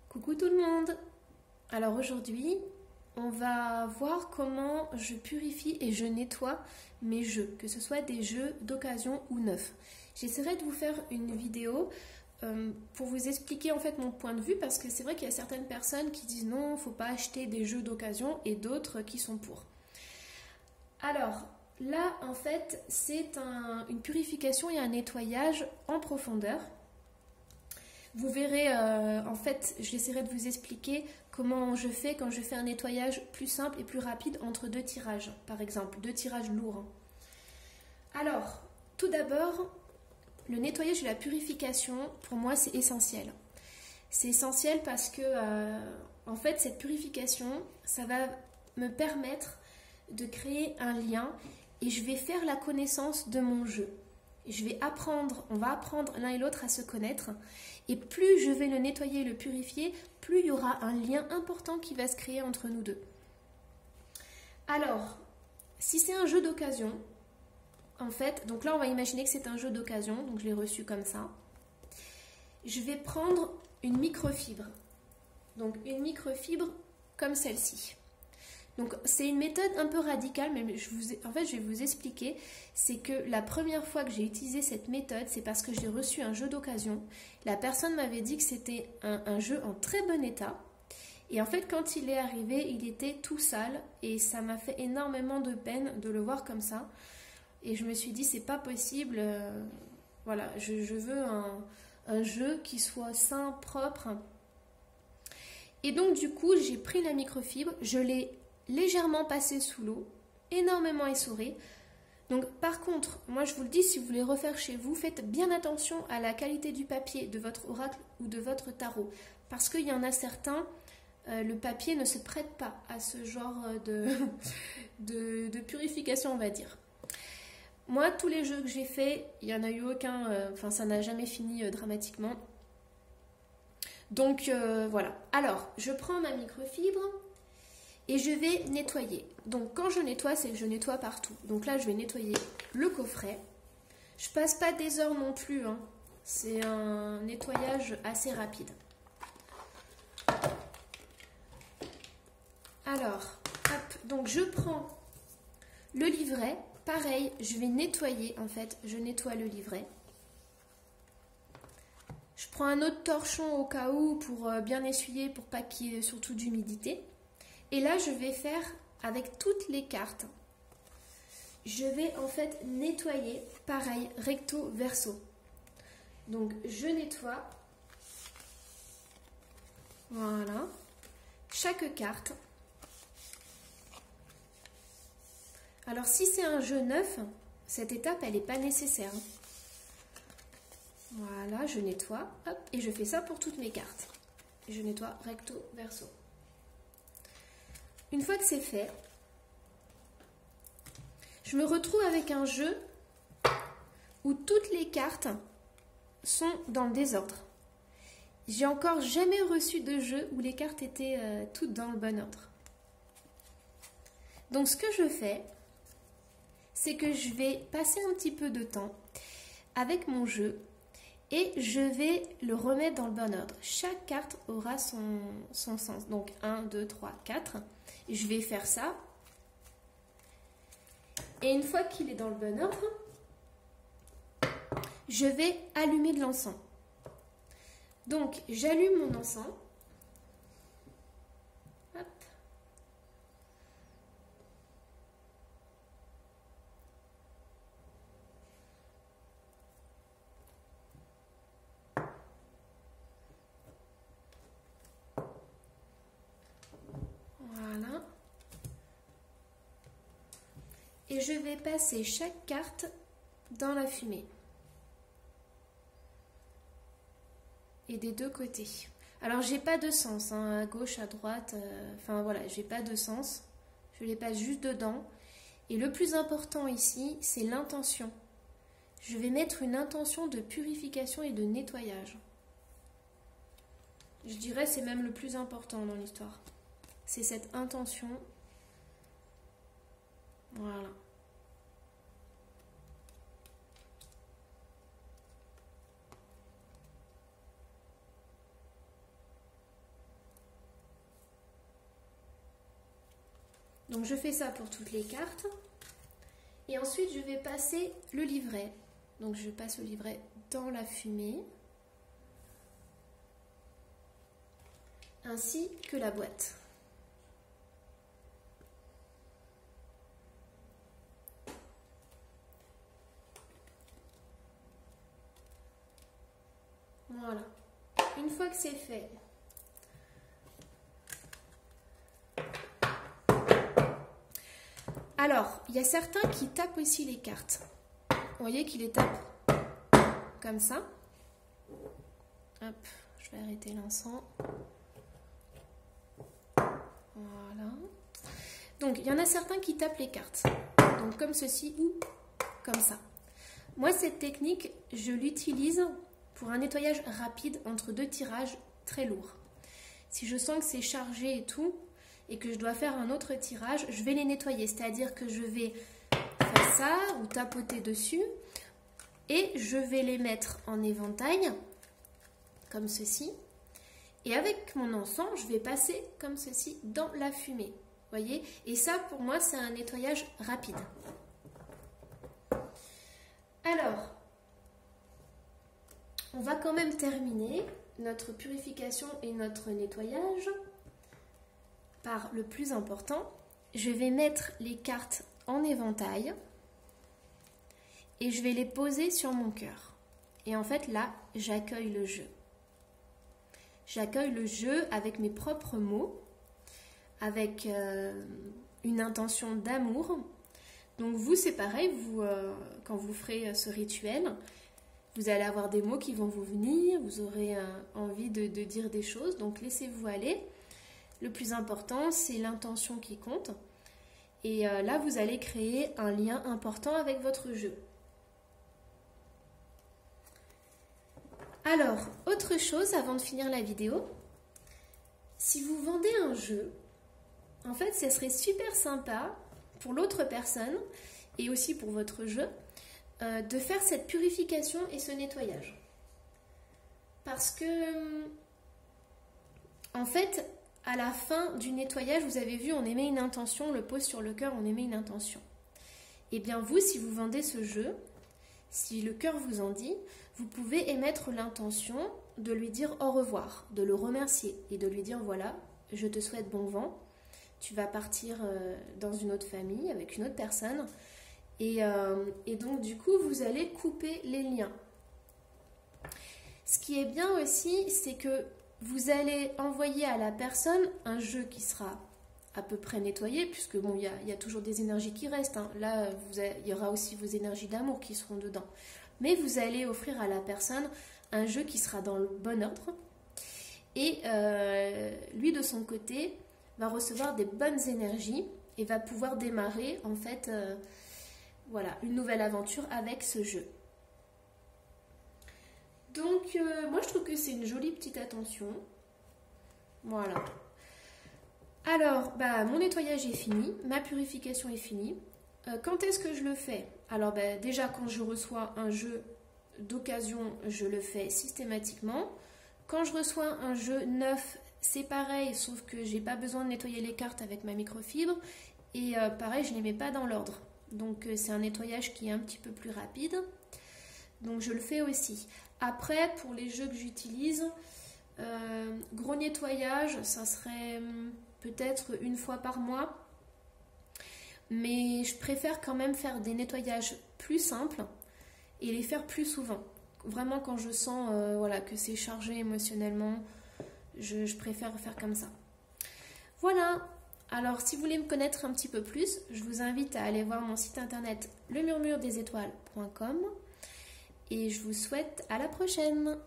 Coucou tout le monde! Alors aujourd'hui, on va voir comment je purifie et je nettoie mes jeux, que ce soit des jeux d'occasion ou neufs. J'essaierai de vous faire une vidéo pour vous expliquer en fait mon point de vue parce que c'est vrai qu'il y a certaines personnes qui disent non, il ne faut pas acheter des jeux d'occasion et d'autres qui sont pour. Alors là, en fait, c'est une purification et un nettoyage en profondeur. Vous verrez, en fait, j'essaierai de vous expliquer comment je fais quand je fais un nettoyage plus simple et plus rapide entre deux tirages, par exemple, deux tirages lourds. Alors, tout d'abord, le nettoyage et la purification, pour moi, c'est essentiel. C'est essentiel parce que, en fait, cette purification, ça va me permettre de créer un lien et je vais faire la connaissance de mon jeu. Je vais apprendre, on va apprendre l'un et l'autre à se connaître. Et plus je vais le nettoyer et le purifier, plus il y aura un lien important qui va se créer entre nous deux. Alors, si c'est un jeu d'occasion, en fait, donc là on va imaginer que c'est un jeu d'occasion, donc je l'ai reçu comme ça. Je vais prendre une microfibre. Donc une microfibre comme celle-ci. Donc c'est une méthode un peu radicale, mais en fait je vais vous expliquer. C'est que la première fois que j'ai utilisé cette méthode, c'est parce que j'ai reçu un jeu d'occasion. La personne m'avait dit que c'était un jeu en très bon état. Et en fait quand il est arrivé, il était tout sale. Et ça m'a fait énormément de peine de le voir comme ça. Et je me suis dit c'est pas possible. Voilà, je veux un jeu qui soit sain, propre. Et donc du coup j'ai pris la microfibre, je l'ai légèrement passé sous l'eau, énormément essoré. Donc par contre, moi je vous le dis, si vous voulez refaire chez vous, faites bien attention à la qualité du papier de votre oracle ou de votre tarot. Parce qu'il y en a certains, le papier ne se prête pas à ce genre de purification, on va dire. Moi, tous les jeux que j'ai faits, il n'y en a eu aucun, enfin ça n'a jamais fini dramatiquement. Donc voilà. Alors, je prends ma microfibre. Et je vais nettoyer. Donc quand je nettoie, c'est que je nettoie partout. Donc là, je vais nettoyer le coffret. Je passe pas des heures non plus. Hein. C'est un nettoyage assez rapide. Alors, hop, donc je prends le livret. Pareil, je vais nettoyer en fait. Je nettoie le livret. Je prends un autre torchon au cas où pour bien essuyer, pour pas qu'il y ait surtout d'humidité. Et là, je vais faire avec toutes les cartes. Je vais en fait nettoyer, pareil, recto verso. Donc, je nettoie. Voilà. Chaque carte. Alors, si c'est un jeu neuf, cette étape, elle n'est pas nécessaire. Voilà, je nettoie. Hop, et je fais ça pour toutes mes cartes. Je nettoie recto verso. Une fois que c'est fait, je me retrouve avec un jeu où toutes les cartes sont dans le désordre. J'ai encore jamais reçu de jeu où les cartes étaient toutes dans le bon ordre. Donc ce que je fais, c'est que je vais passer un petit peu de temps avec mon jeu et je vais le remettre dans le bon ordre. Chaque carte aura son sens. Donc 1, 2, 3, 4. Je vais faire ça. Et une fois qu'il est dans le bon ordre, je vais allumer de l'encens. Donc, j'allume mon encens. Hop. Voilà. Et je vais passer chaque carte dans la fumée. Et des deux côtés. Alors, j'ai pas de sens, hein, à gauche, à droite. Enfin, voilà, j'ai pas de sens. Je les passe juste dedans. Et le plus important ici, c'est l'intention. Je vais mettre une intention de purification et de nettoyage. Je dirais c'est même le plus important dans l'histoire. C'est cette intention. Voilà. Donc je fais ça pour toutes les cartes. Et ensuite je vais passer le livret. Donc je passe le livret dans la fumée. Ainsi que la boîte. Voilà. Une fois que c'est fait, alors, il y a certains qui tapent aussi les cartes. Vous voyez qu'ils les tapent comme ça. Hop, je vais arrêter l'encens. Voilà. Donc, il y en a certains qui tapent les cartes. Donc, comme ceci ou comme ça. Moi, cette technique, je l'utilise pour un nettoyage rapide entre deux tirages très lourds. Si je sens que c'est chargé et tout, et que je dois faire un autre tirage, je vais les nettoyer. C'est-à-dire que je vais faire ça ou tapoter dessus et je vais les mettre en éventail, comme ceci. Et avec mon encens, je vais passer comme ceci dans la fumée. Voyez? Et ça, pour moi, c'est un nettoyage rapide. Alors, on va quand même terminer notre purification et notre nettoyage par le plus important. Je vais mettre les cartes en éventail et je vais les poser sur mon cœur. Et en fait, là, j'accueille le jeu. J'accueille le jeu avec mes propres mots, avec une intention d'amour. Donc vous, c'est pareil, vous, quand vous ferez ce rituel, vous allez avoir des mots qui vont vous venir, vous aurez envie de dire des choses, donc laissez-vous aller. Le plus important, c'est l'intention qui compte. Et là, vous allez créer un lien important avec votre jeu. Alors, autre chose avant de finir la vidéo, si vous vendez un jeu, en fait, ce serait super sympa pour l'autre personne et aussi pour votre jeu de faire cette purification et ce nettoyage. Parce que, en fait, à la fin du nettoyage, vous avez vu, on émet une intention, on le pose sur le cœur, on émet une intention. Et bien vous, si vous vendez ce jeu, si le cœur vous en dit, vous pouvez émettre l'intention de lui dire au revoir, de le remercier et de lui dire voilà, je te souhaite bon vent, tu vas partir dans une autre famille avec une autre personne et donc du coup vous allez couper les liens. Ce qui est bien aussi, c'est que vous allez envoyer à la personne un jeu qui sera à peu près nettoyé, puisque bon, il y a toujours des énergies qui restent. Hein. Là, il y aura aussi vos énergies d'amour qui seront dedans. Mais vous allez offrir à la personne un jeu qui sera dans le bon ordre. Et lui, de son côté, va recevoir des bonnes énergies et va pouvoir démarrer, en fait, voilà, une nouvelle aventure avec ce jeu. Donc, moi, je trouve que c'est une jolie petite attention. Voilà. Alors, mon nettoyage est fini, ma purification est finie. Quand est-ce que je le fais? Alors, déjà, quand je reçois un jeu d'occasion, je le fais systématiquement. Quand je reçois un jeu neuf, c'est pareil, sauf que j'ai pas besoin de nettoyer les cartes avec ma microfibre. Et pareil, je ne les mets pas dans l'ordre. Donc, c'est un nettoyage qui est un petit peu plus rapide. Donc, je le fais aussi. Après, pour les jeux que j'utilise, gros nettoyage, ça serait peut-être une fois par mois. Mais je préfère quand même faire des nettoyages plus simples et les faire plus souvent. Vraiment, quand je sens voilà, que c'est chargé émotionnellement, je préfère faire comme ça. Voilà. Alors, si vous voulez me connaître un petit peu plus, je vous invite à aller voir mon site internet lemurmuredesétoiles.com et je vous souhaite à la prochaine.